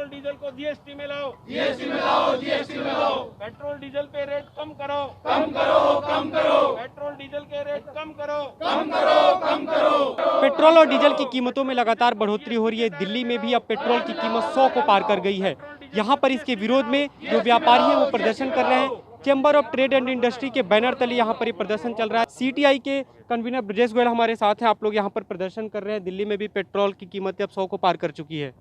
Petrol diesel को GST में लाओ, जीएसटी में लाओ, जीएसटी में लाओ। पेट्रोल डीजल पे रेट कम करो, कम करो, कम करो। पेट्रोल डीजल के रेट कम करो, कम करो, कम करो। पेट्रोल और डीजल की कीमतों में लगातार बढ़ोतरी हो रही है। दिल्ली में भी अब पेट्रोल की कीमत 100 को पार कर गई है। यहाँ पर इसके विरोध में जो व्यापारी हैं वो प्रदर्शन कर रहे हैं। Chamber of trade and industry के बैनर तले यहाँ पर ये प्रदर्शन चल रहा है। सीटीआई के कन्वीनर ब्रजेश गोयल हमारे साथ हैं। आप लोग यहाँ पर प्रदर्शन कर रहे हैं। दिल्ली में भी पेट्रोल की कीमतें अब 100 को पार कर चुकी है।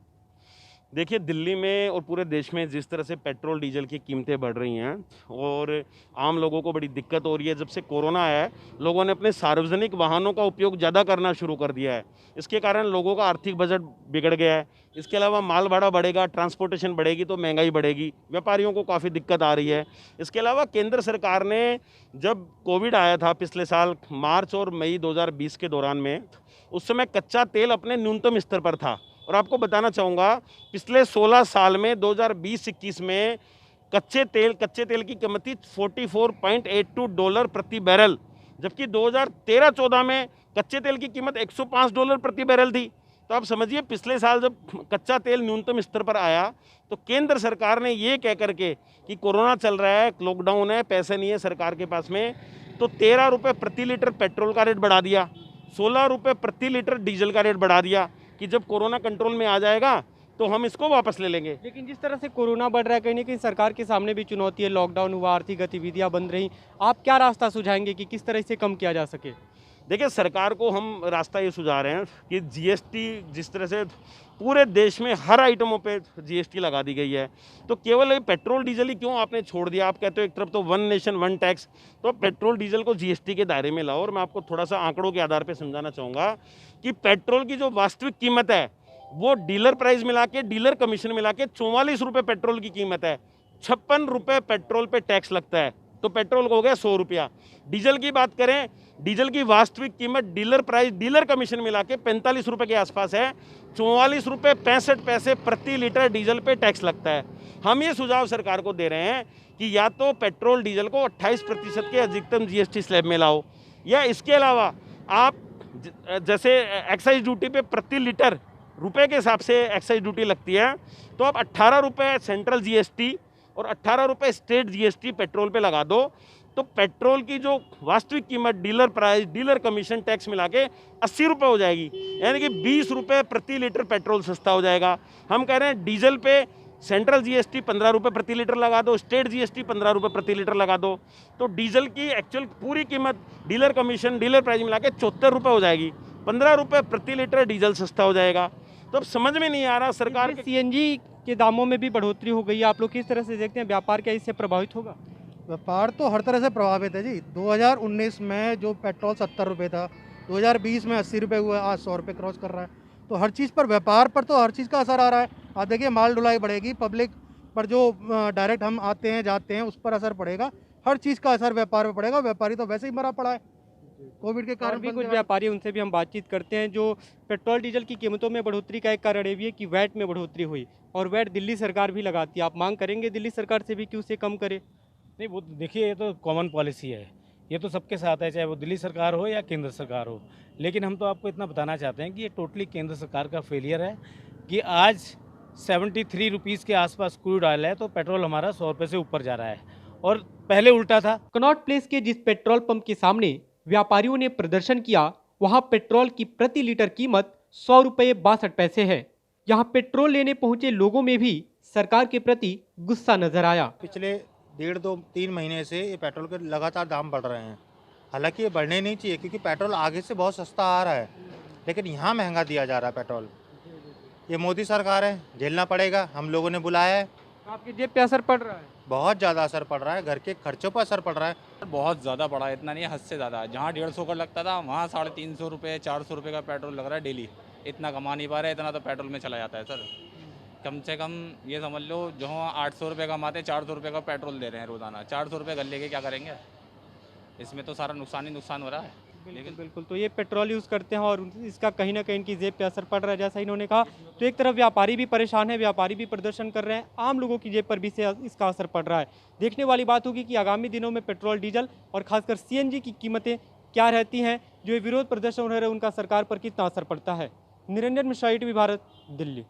देखिए, दिल्ली में और पूरे देश में जिस तरह से पेट्रोल डीजल की कीमतें बढ़ रही हैं और आम लोगों को बड़ी दिक्कत हो रही है। जब से कोरोना आया है, लोगों ने अपने सार्वजनिक वाहनों का उपयोग ज़्यादा करना शुरू कर दिया है। इसके कारण लोगों का आर्थिक बजट बिगड़ गया है। इसके अलावा माल भाड़ा बढ़ेगा, ट्रांसपोर्टेशन बढ़ेगी तो महंगाई बढ़ेगी, व्यापारियों को काफ़ी दिक्कत आ रही है। इसके अलावा केंद्र सरकार ने जब कोविड आया था पिछले साल मार्च और मई 2020 के दौरान में, उस समय कच्चा तेल अपने न्यूनतम स्तर पर था। और आपको बताना चाहूँगा, पिछले 16 साल में 2020-21 में कच्चे तेल की कीमत थी $44.82 प्रति बैरल, जबकि 2013-14 में कच्चे तेल की कीमत $105 प्रति बैरल थी। तो आप समझिए, पिछले साल जब कच्चा तेल न्यूनतम स्तर पर आया तो केंद्र सरकार ने ये कह करके कि कोरोना चल रहा है, लॉकडाउन है, पैसे नहीं है सरकार के पास में, तो 13 रुपये प्रति लीटर पेट्रोल का रेट बढ़ा दिया, 16 रुपये प्रति लीटर डीजल का रेट बढ़ा दिया कि जब कोरोना कंट्रोल में आ जाएगा तो हम इसको वापस ले लेंगे। लेकिन जिस तरह से कोरोना बढ़ रहा है, कहीं ना कहीं सरकार के सामने भी चुनौती है। लॉकडाउन हुआ, आर्थिक गतिविधियां बंद रहीं। आप क्या रास्ता सुझाएंगे कि किस तरह से कम किया जा सके? देखिए, सरकार को हम रास्ता ये सुझा रहे हैं कि जीएसटी जिस तरह से पूरे देश में हर आइटमों पे जीएसटी लगा दी गई है, तो केवल ये पेट्रोल डीजल ही क्यों आपने छोड़ दिया? आप कहते हो एक तरफ तो वन नेशन वन टैक्स, तो पेट्रोल डीजल को जीएसटी के दायरे में लाओ। और मैं आपको थोड़ा सा आंकड़ों के आधार पर समझाना चाहूँगा कि पेट्रोल की जो वास्तविक कीमत है वो डीलर प्राइस मिला के, डीलर कमीशन मिला के 44 रुपये पेट्रोल की कीमत है। 56 रुपये पेट्रोल पे टैक्स लगता है, तो पेट्रोल को हो गया 100 रुपया। डीजल की बात करें, डीजल की वास्तविक कीमत डीलर प्राइस, डीलर कमीशन मिला के 45 रुपये के आसपास है। 44 रुपये 65 पैसे प्रति लीटर डीजल पे टैक्स लगता है। हम ये सुझाव सरकार को दे रहे हैं कि या तो पेट्रोल डीजल को 28% के अधिकतम जीएसटी स्लैब में लाओ, या इसके अलावा आप जैसे एक्साइज ड्यूटी पे प्रति लीटर रुपए के हिसाब से एक्साइज ड्यूटी लगती है, तो आप 18 रुपये सेंट्रल जीएसटी और 18 रुपये स्टेट जीएसटी पेट्रोल पे लगा दो, तो पेट्रोल की जो वास्तविक कीमत dealer price, dealer commission, tax मिला के 80 रुपये हो जाएगी। यानी कि 20 रुपये प्रति लीटर पेट्रोल सस्ता हो जाएगा। हम कह रहे हैं डीजल पे सेंट्रल जीएसटी 15 रुपये प्रति लीटर लगा दो, स्टेट जीएसटी 15 रुपये प्रति लीटर लगा दो, तो डीजल की एक्चुअल पूरी कीमत डीलर कमीशन, डीलर प्राइस मिला के 74 रुपये हो जाएगी। 15 रुपये प्रति लीटर डीजल सस्ता हो जाएगा। तो अब समझ में नहीं आ रहा सरकार के सीएनजी के दामों में भी बढ़ोतरी हो गई है। आप लोग किस तरह से देखते हैं, व्यापार क्या इससे प्रभावित होगा? व्यापार तो हर तरह से प्रभावित है जी। 2019 में जो पेट्रोल 70 रुपये था, 2020 में 80 रुपये हुआ, आज 100 रुपये क्रॉस कर रहा है। तो हर चीज़ पर, व्यापार पर तो हर चीज़ का असर आ रहा है। आप देखिए, माल ढुलाई बढ़ेगी, पब्लिक पर जो डायरेक्ट हम आते हैं जाते हैं उस पर असर पड़ेगा। हर चीज़ का असर व्यापार पर पड़ेगा। व्यापारी तो वैसे ही मरा पड़ा है कोविड के कारण। भी कुछ व्यापारी, उनसे भी हम बातचीत करते हैं। जो पेट्रोल डीजल की कीमतों में बढ़ोतरी का एक कारण ये भी है कि वैट में बढ़ोतरी हुई, और वैट दिल्ली सरकार भी लगाती है। आप मांग करेंगे दिल्ली सरकार से भी कि उसे कम करे? नहीं, वो देखिए, ये तो कॉमन पॉलिसी है, ये तो सबके साथ है, चाहे वो दिल्ली सरकार हो या केंद्र सरकार हो। लेकिन हम तो आपको इतना बताना चाहते हैं कि ये टोटली केंद्र सरकार का फेलियर है कि आज 73 रुपीज़ के आसपास क्रूड ऑयल है, तो पेट्रोल हमारा 100 रुपये से ऊपर जा रहा है, और पहले उल्टा था। कनॉट प्लेस के जिस पेट्रोल पंप के सामने व्यापारियों ने प्रदर्शन किया, वहां पेट्रोल की प्रति लीटर कीमत 100 रुपये 62 पैसे है। यहाँ पेट्रोल लेने पहुंचे लोगों में भी सरकार के प्रति गुस्सा नजर आया। पिछले 1.5-2-3 महीने से ये पेट्रोल के लगातार दाम बढ़ रहे हैं। हालांकि ये बढ़ने नहीं चाहिए, क्योंकि पेट्रोल आगे से बहुत सस्ता आ रहा है, लेकिन यहाँ महंगा दिया जा रहा है पेट्रोल। ये मोदी सरकार है, झेलना पड़ेगा। हम लोगों ने बुलाया है। आपकी जेब पे असर पड़ रहा है? बहुत ज़्यादा असर पड़ रहा है, घर के खर्चों पर असर पड़ रहा है। बहुत ज़्यादा बढ़ा है, इतना नहीं, हद से ज़्यादा। जहाँ 150 का लगता था, वहाँ 350 रुपये 400 रुपये का पेट्रोल लग रहा है डेली। इतना कमा नहीं पा रहे, इतना तो पेट्रोल में चला जाता है सर। कम से कम ये समझ लो, जो 800 रुपये कमाते, 400 रुपये का पेट्रोल दे रहे हैं रोज़ाना। 400 रुपये घर लेके क्या करेंगे? इसमें तो सारा नुकसान ही नुकसान हो रहा है। बिल्कुल, तो ये पेट्रोल यूज़ करते हैं और इसका कहीं ना कहीं इनकी जेब पे असर पड़ रहा है, जैसा इन्होंने कहा। तो एक तरफ व्यापारी भी परेशान है, व्यापारी भी प्रदर्शन कर रहे हैं, आम लोगों की जेब पर भी इसका असर पड़ रहा है। देखने वाली बात होगी कि आगामी दिनों में पेट्रोल, डीजल और खासकर सीएनजी की कीमतें क्या रहती हैं। जो विरोध प्रदर्शन हो रहे हैं, उनका सरकार पर कितना असर पड़ता है। निरंजन मिश्रा, ITV भारत, दिल्ली।